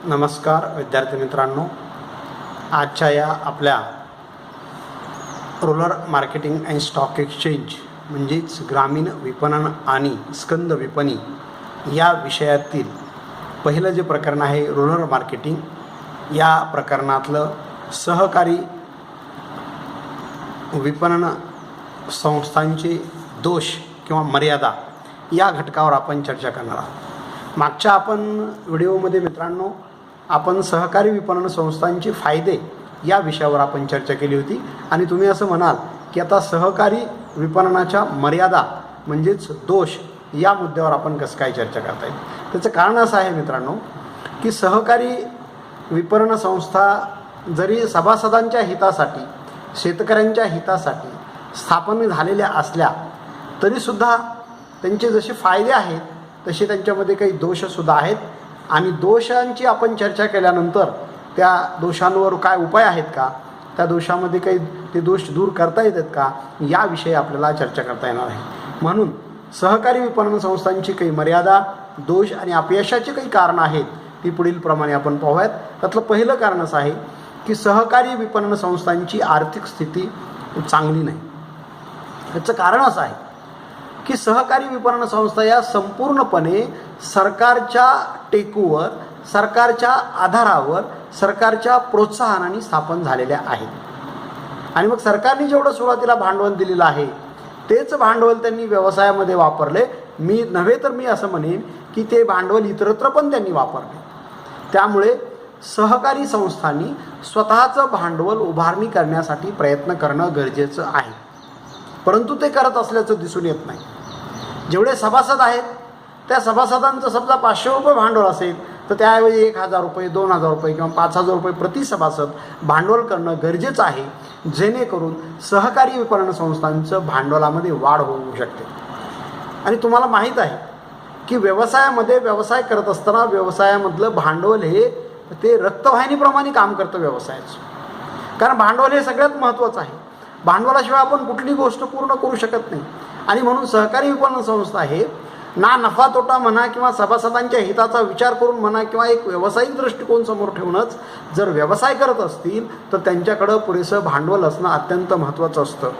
नमस्कार विद्यार्थी मित्रांनो, आजच्या या आपल्या rural marketing and stock exchange म्हणजेच ग्रामीण विपणन आणि स्कंद विपणी या विषयातील पहिलं जे प्रकरण आहे रूरल मार्केटिंग या प्रकरणातलं सहकारी विपणन संस्थांचे दोष किंवा मर्यादा या घटकावर आपण चर्चा करणार आहोत। मागच्या आपण व्हिडिओमध्ये मित्रांनो आपण सहकारी विपणन संस्थांचे फायदे या विषयावर आपण चर्चा केली होती आणि तुम्ही असं म्हणाल की आता सहकारी विपणनाच्या मर्यादा म्हणजेच दोष या मुद्द्यावर आपण कसं काय चर्चा करता येईल। त्याचं कारण असं आहे मित्रांनो की सहकारी विपणन संस्था जरी सभासदांच्या हितासाठी शेतकऱ्यांच्या हितासाठी स्थापन झालेल्या असल्या तरीसुद्धा त्यांचे जसे फायदे आहेत तसे त्यांच्यामध्ये काही दोषसुद्धा आहेत आणि दोषांची आपण चर्चा केल्यानंतर त्या दोषांवर काय उपाय आहेत का, त्या दोषामध्ये काही ते दोष दूर करता येतात का याविषयी आपल्याला चर्चा करता येणार आहे। म्हणून सहकारी विपणन संस्थांची काही मर्यादा, दोष आणि अपयशाची काही कारणं आहेत ती पुढील प्रमाणे आपण पाहूयात। त्यातलं पहिलं कारण असं आहे की सहकारी विपणन संस्थांची आर्थिक स्थिती चांगली नाही। याचं कारण असं आहे की सहकारी विपणन संस्था या संपूर्णपणे सरकारच्या टेकूवर, सरकारच्या आधारावर, सरकारच्या प्रोत्साहनाने स्थापन झालेल्या आहेत आणि मग सरकारने जेवढं सुरुवातीला भांडवल दिलेलं आहे तेच भांडवल त्यांनी व्यवसायामध्ये वापरले। मी नव्हे तर मी असं म्हणेन की ते भांडवल इतरत्र पण त्यांनी वापरले। त्यामुळे सहकारी संस्थांनी स्वतःचं भांडवल उभारणी करण्यासाठी प्रयत्न करणं गरजेचं आहे, परंतु ते करत असल्याचं दिसून येत नाही। जेवढे सभासद आहेत त्या सभासदांचं समजा 500 रुपये भांडवल असेल तर त्याऐवजी 1000 रुपये, 2000 रुपये किंवा 5000 रुपये प्रति सभासद भांडवल करणं गरजेचं आहे, जेणेकरून सहकारी विपणन संस्थांचं भांडवलामध्ये वाढ होऊ शकते। आणि तुम्हाला माहीत आहे की व्यवसायामध्ये व्यवसाय करत असताना व्यवसायामधलं भांडवल हे ते रक्तवाहिनीप्रमाणे काम करतं व्यवसायाचं, कारण भांडवल हे सगळ्यात महत्त्वाचं आहे। भांडवलाशिवाय आपण कुठली गोष्ट पूर्ण करू शकत नाही आणि म्हणून सहकारी विपणन संस्था हे ना नफा तोटा म्हणा किंवा सभासदांच्या हिताचा विचार करून म्हणा किंवा एक व्यावसायिक दृष्टिकोन समोर ठेवूनच जर व्यवसाय करत असतील तर त्यांच्याकडं पुरेसं भांडवल असणं अत्यंत महत्त्वाचं असतं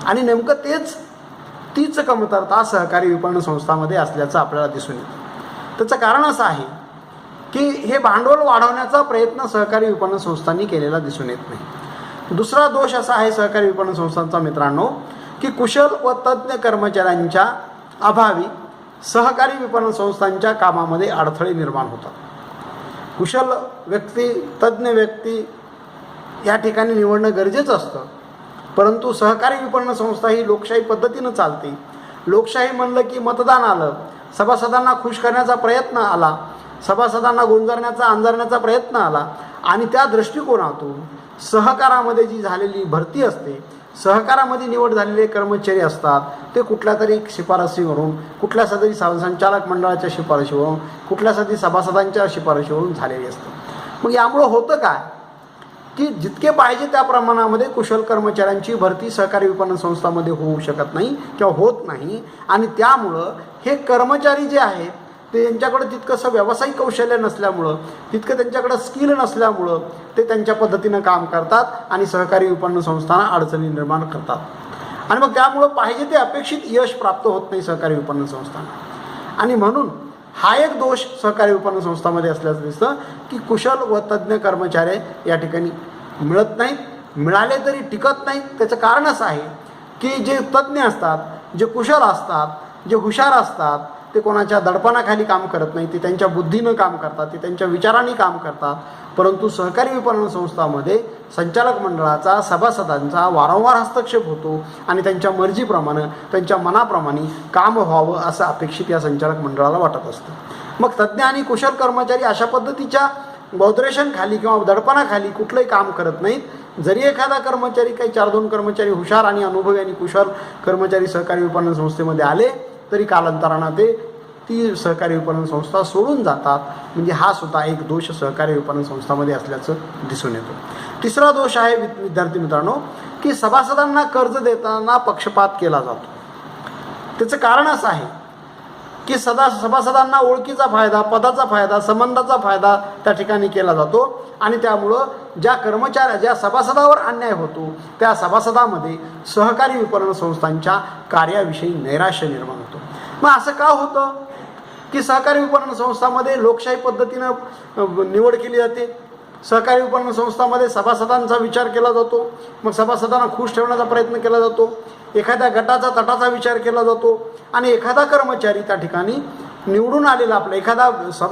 आणि नेमकं तीच कमतरता सहकारी विपणन संस्थांमध्ये असल्याचं आपल्याला दिसून येतं। त्याचं कारण असं आहे की हे भांडवल वाढवण्याचा प्रयत्न सहकारी विपणन संस्थांनी केलेला दिसून येत नाही। दुसरा दोष असा आहे सहकारी विपणन संस्थांचा मित्रांनो की कुशल व तज्ज्ञ कर्मचाऱ्यांच्या अभावी सहकारी विपणन संस्थांच्या कामामध्ये अडथळे निर्माण होतात। कुशल व्यक्ती, तज्ज्ञ व्यक्ती या ठिकाणी निवडणं गरजेचं असतं, परंतु सहकारी विपणन संस्था ही लोकशाही पद्धतीनं चालते। लोकशाही म्हणलं की मतदान आलं, सभासदांना खुश करण्याचा प्रयत्न आला, सभासदांना गोंजारण्याचा अंजारण्याचा प्रयत्न आला आणि त्या दृष्टिकोनातून सहकारामध्ये जी झालेली भरती असते, सहकारामध्ये निवड झालेले कर्मचारी असतात ते कुठल्या तरी शिफारसीवरून, कुठल्या तरी संचालक मंडळाच्या शिफारशीवरून, कुठल्या तरी सभासदांच्या शिफारशीवरून झालेली असतात। मग यामुळं होतं काय की जितके पाहिजे त्या प्रमाणामध्ये कुशल कर्मचाऱ्यांची भरती सहकारी विपणन संस्थांमध्ये होऊ शकत नाही किंवा होत नाही आणि त्यामुळं हे कर्मचारी जे आहेत ते त्यांच्याकडं तितकंसं व्यावसायिक कौशल्य नसल्यामुळं, तितकं त्यांच्याकडं स्किल नसल्यामुळं ते त्यांच्या पद्धतीनं काम करतात आणि सहकारी विपणन संस्थांना अडचणी निर्माण करतात आणि मग त्यामुळं पाहिजे ते अपेक्षित यश प्राप्त होत नाही सहकारी विपणन संस्थांना। आणि म्हणून हा एक दोष सहकारी विपणन संस्थांमध्ये असल्याचं दिसतं की कुशल व तज्ज्ञ कर्मचारी या ठिकाणी मिळत नाहीत, मिळाले तरी टिकत नाहीत। त्याचं कारण असं आहे की जे तज्ज्ञ असतात, जे कुशल असतात, जे हुशार असतात ते कोणाच्या दडपणाखाली काम करत नाही, ते त्यांच्या बुद्धीनं काम करतात, ते त्यांच्या विचारांनी काम करतात। परंतु सहकारी विपणन संस्थांमध्ये संचालक मंडळाचा, सभासदांचा वारंवार हस्तक्षेप होतो आणि त्यांच्या मर्जीप्रमाणे, त्यांच्या मनाप्रमाणे काम व्हावं असं अपेक्षित या संचालक मंडळाला वाटत असतं। मग तज्ज्ञ आणि कुशल कर्मचारी अशा पद्धतीच्या बौद्रेशनखाली किंवा दडपणाखाली कुठलंही काम करत नाहीत। जरी एखादा कर्मचारी, काही 4-2 कर्मचारी हुशार आणि अनुभवी आणि कुशल कर्मचारी सहकारी विपणन संस्थेमध्ये आले तरी कालांतरानं ती सहकारी विपणन संस्था सोडून जातात। म्हणजे हा सुद्धा एक दोष सहकारी विपणन संस्थांमध्ये असल्याचं दिसून येतो। तिसरा दोष आहे विद्यार्थी मित्रांनो की सभासदांना कर्ज देताना पक्षपात केला जातो। त्याचं कारण असं आहे की सभासदांना ओळखीचा फायदा, पदाचा फायदा, संबंधाचा फायदा त्या ठिकाणी केला जातो आणि त्यामुळं ज्या सभासदावर अन्याय होतो त्या सभासदामध्ये सहकारी विपणन संस्थांच्या कार्याविषयी नैराश्य निर्माण होतं. मग असं का होतं की सहकारी विपणन संस्थांमध्ये लोकशाही पद्धतीनं निवड केली जाते. सहकारी विपणन संस्थांमध्ये सभासदांचा विचार केला जातो. मग सभासदांना खुश ठेवण्याचा प्रयत्न केला जातो. एखाद्या गटाचा तटाचा विचार केला जातो आणि एखादा कर्मचारी त्या ठिकाणी निवडून आलेला, आपला एखादा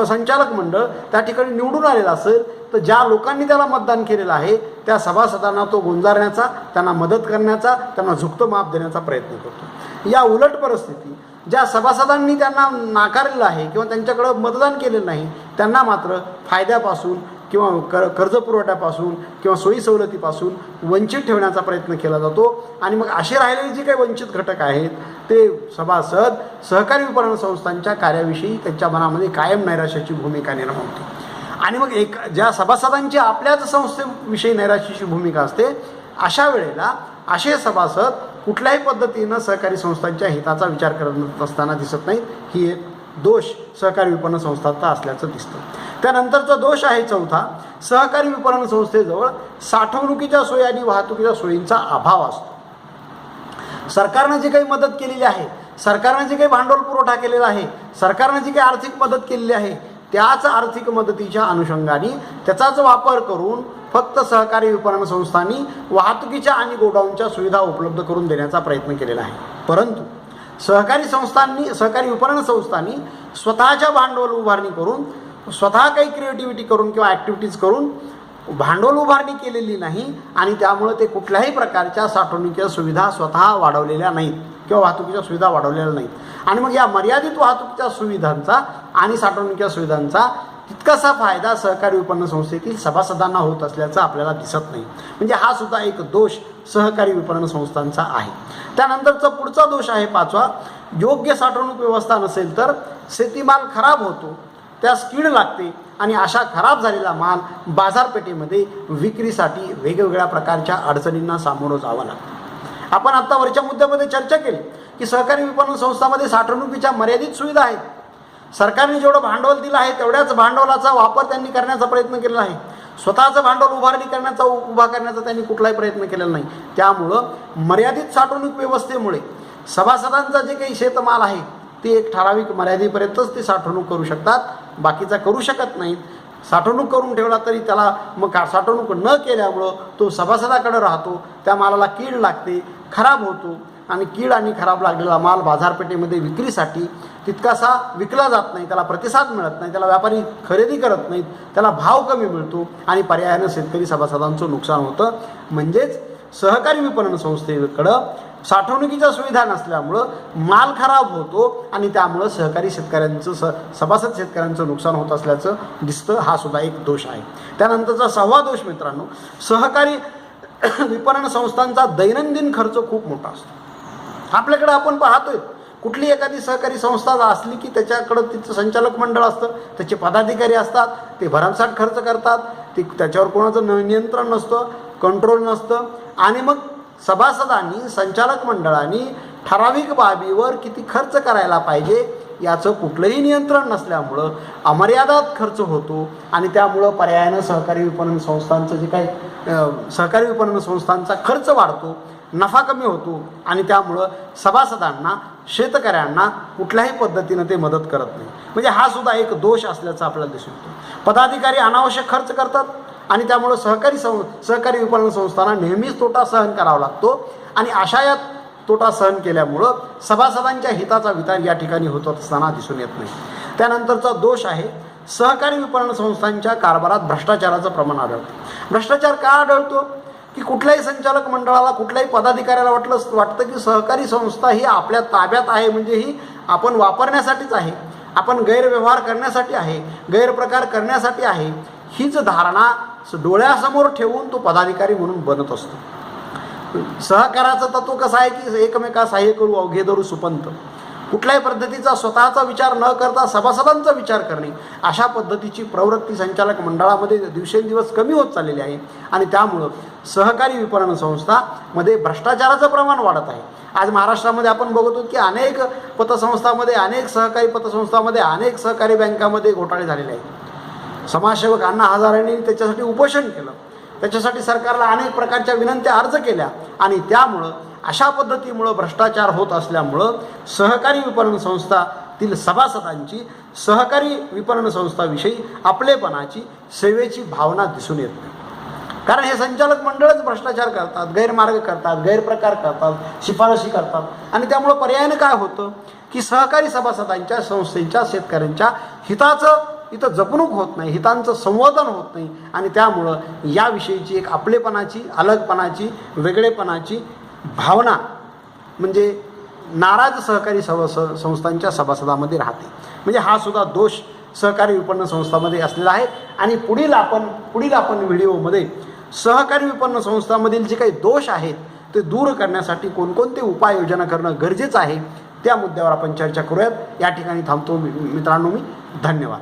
संचालक मंडळ त्या ठिकाणी निवडून आलेला असेल तर ज्या लोकांनी त्याला मतदान केलेलं आहे त्या सभासदांना तो गुंजारण्याचा, त्यांना मदत करण्याचा, त्यांना झुकतं माप देण्याचा प्रयत्न करतो. या उलट परिस्थिती ज्या सभासदांनी त्यांना नाकारलेलं आहे किंवा त्यांच्याकडं मतदान केलेलं नाही त्यांना मात्र फायद्यापासून किंवा कर्ज पुरवठ्यापासून किंवा सोयी सवलतीपासून वंचित ठेवण्याचा प्रयत्न केला जातो. आणि मग असे राहिलेले जे काही वंचित घटक आहेत ते सभासद सहकारी विपणन संस्थांच्या कार्याविषयी त्यांच्या मनामध्ये कायम नैराश्याची भूमिका निर्माण होते. आणि मग ज्या सभासदांची आपल्याच संस्थेविषयी नैराश्याची भूमिका असते अशा वेळेला असे सभासद कुठल्याही पद्धतीनं सहकारी संस्थांच्या हिताचा विचार करत असताना दिसत नाहीत. ही एक दोष सहकारी विपणन संस्थांचा असल्याचं दिसतं. त्यानंतरचा दोष आहे चौथा, सहकारी विपणन संस्थेजवळ साठवणुकीच्या सोयी आणि वाहतुकीच्या सोयींचा अभाव असतो. सरकारनं जी काही मदत केलेली आहे, सरकारनं जे काही भांडवल पुरवठा केलेला आहे, सरकारनं जी काही आर्थिक मदत केलेली आहे त्याच आर्थिक मदतीच्या अनुषंगाने त्याचाच वापर करून फक्त सहकारी विपणन संस्थांनी वाहतुकीच्या आणि गोडाऊनच्या सुविधा उपलब्ध करून देण्याचा प्रयत्न केलेला आहे. परंतु सहकारी विपणन संस्थांनी स्वतःच्या भांडवल उभारणी करून, स्वतः काही क्रिएटिव्हिटी करून किंवा ॲक्टिव्हिटीज करून भांडवल उभारणी केलेली नाही आणि त्यामुळे ते कुठल्याही प्रकारच्या साठवणुकीच्या सुविधा स्वतः वाढवलेल्या नाहीत किंवा वाहतुकीच्या सुविधा वाढवलेल्या नाहीत. आणि मग या मर्यादित वाहतुकीच्या सुविधांचा आणि साठवणुकीच्या सुविधांचा तितकासा फायदा सहकारी विपणन संस्थेतील सभासदांना होत असल्याचं आपल्याला दिसत नाही. म्हणजे हा सुद्धा एक दोष सहकारी विपणन संस्थांचा आहे. त्यानंतरचा पुढचा दोष आहे पाचवा, योग्य साठवणूक व्यवस्था नसेल तर शेतीमाल खराब होतो, त्यास कीड लागते आणि अशा खराब झालेला माल बाजारपेठेमध्ये विक्रीसाठी वेगवेगळ्या प्रकारच्या अडचणींना सामोरं जावं लागतं. आपण आत्ता वरच्या मुद्द्यामध्ये चर्चा केली की सहकारी विपणन संस्थांमध्ये साठवणुकीच्या मर्यादित सुविधा आहेत. सरकारने जेवढं भांडवल दिलं आहे तेवढ्याच भांडवलाचा वापर त्यांनी करण्याचा प्रयत्न केलेला आहे. स्वतःचं भांडवल उभा करण्याचा त्यांनी कुठलाही प्रयत्न केलेला नाही. त्यामुळं मर्यादित साठवणूक व्यवस्थेमुळे सभासदांचा जे काही शेतमाल आहे ते एक ठराविक मर्यादेपर्यंतच ते साठवणूक करू शकतात, बाकीचा करू शकत नाहीत. साठवणूक करून ठेवला तरी त्याला मग साठवणूक न केल्यामुळं तो सभासदाकडे राहतो, त्या मालाला कीड लागते, खराब होतो आणि कीड आणि खराब लागलेला माल बाजारपेठेमध्ये विक्रीसाठी तितकासा विकला जात नाही, त्याला प्रतिसाद मिळत नाही, त्याला व्यापारी खरेदी करत नाहीत, त्याला भाव कमी मिळतो आणि पर्यायानं शेतकरी सभासदांचं नुकसान होतं. म्हणजेच सहकारी विपणन संस्थेकडं साठवणुकीच्या सुविधा नसल्यामुळं माल खराब होतो आणि त्यामुळं सभासद शेतकऱ्यांचं नुकसान होत असल्याचं दिसतं. हा सुद्धा एक दोष आहे. त्यानंतरचा सहावा दोष मित्रांनो, सहकारी विपणन संस्थांचा दैनंदिन खर्च खूप मोठा असतो. आपल्याकडे आपण पाहतोय कुठली एखादी सहकारी संस्था असली की त्याच्याकडं तिचं संचालक मंडळ असतं, त्याचे पदाधिकारी असतात, ते भरमसाठ खर्च करतात, त्याच्यावर कोणाचं नियंत्रण नसतं, कंट्रोल नसतं आणि मग सभासदांनी, संचालक मंडळांनी ठराविक बाबीवर किती खर्च करायला पाहिजे याचं कुठलंही नियंत्रण नसल्यामुळं अमर्यादित खर्च होतो आणि त्यामुळं पर्यायानं सहकारी विपणन संस्थांचा खर्च वाढतो, नफा कमी होतो आणि त्यामुळं सभासदांना, शेतकऱ्यांना कुठल्याही पद्धतीनं ते मदत करत नाही. म्हणजे हा सुद्धा एक दोष असल्याचं आपल्याला दिसून येतो. पदाधिकारी अनावश्यक खर्च करतात आणि त्यामुळं सहकारी विपणन संस्थांना नेहमीच तोटा सहन करावा लागतो आणि अशा या तोटा सहन केल्यामुळं सभासदांच्या हिताचा विचार या ठिकाणी होत असताना दिसून येत नाही. त्यानंतरचा दोष आहे, सहकारी विपणन संस्थांच्या कारभारात भ्रष्टाचाराचं प्रमाण आढळतं. भ्रष्टाचार का आढळतो की कुठल्याही संचालक मंडळाला, कुठल्याही पदाधिकाऱ्याला वाटतं की सहकारी संस्था ही आपल्या ताब्यात आहे, म्हणजे ही आपण वापरण्यासाठीच आहे, आपण गैरव्यवहार करण्यासाठी आहे, गैरप्रकार करण्यासाठी आहे, हीच धारणा डोळ्यासमोर ठेवून तो पदाधिकारी म्हणून बनत असतो. सहकाराचं तत्व कसं आहे की एकमेका सहाय्य करू अवघे धरू सुपंत. कुठल्याही पद्धतीचा स्वतःचा विचार न करता सभासदांचा विचार करणे, अशा पद्धतीची प्रवृत्ती संचालक मंडळामध्ये दिवसेंदिवस कमी होत चाललेली आहे. आणि त्यामुळं सहकारी विपणन संस्थामध्ये भ्रष्टाचाराचं प्रमाण वाढत आहे. आज महाराष्ट्रामध्ये आपण बघतो की अनेक पतसंस्थांमध्ये, अनेक सहकारी पतसंस्थांमध्ये, अनेक सहकारी बँकामध्ये घोटाळे झालेले आहेत. समाजसेवक अण्णा हजारेंनी त्याच्यासाठी उपोषण केलं, त्याच्यासाठी सरकारला अनेक प्रकारच्या विनंत्या अर्ज केल्या. आणि त्यामुळं अशा पद्धतीमुळं भ्रष्टाचार होत असल्यामुळं सहकारी विपणन संस्थातील सभासदांची सहकारी विपणन संस्थाविषयी आपलेपणाची, सेवेची भावना दिसून येत नाही. कारण हे संचालक मंडळच भ्रष्टाचार करतात, गैरमार्ग करतात, गैरप्रकार करतात, शिफारशी करतात. आणि त्यामुळं पर्यायानं काय होतं की सहकारी सभासदांच्या, संस्थेच्या, शेतकऱ्यांच्या हिताचं इथं जपणूक होत नाही, हितांचं संवर्धन होत नाही. आणि त्यामुळं याविषयीची एक आपलेपणाची, अलगपणाची, वेगळेपणाची भावना म्हणजे नाराज सहकारी संस्थांच्या सभासदांमध्ये राहते. म्हणजे हा सुद्धा दोष सहकारी विपणन संस्थांमध्ये असलेला आहे. आणि पुढील आपण व्हिडिओमध्ये सहकारी विपणन संस्थांमधील जे काही दोष आहेत ते दूर करण्यासाठी कोणकोणते उपाययोजना करणं गरजेचं आहे त्या मुद्द्यावर आपण चर्चा करूयात. या ठिकाणी थांबतो मित्रांनो मी. धन्यवाद.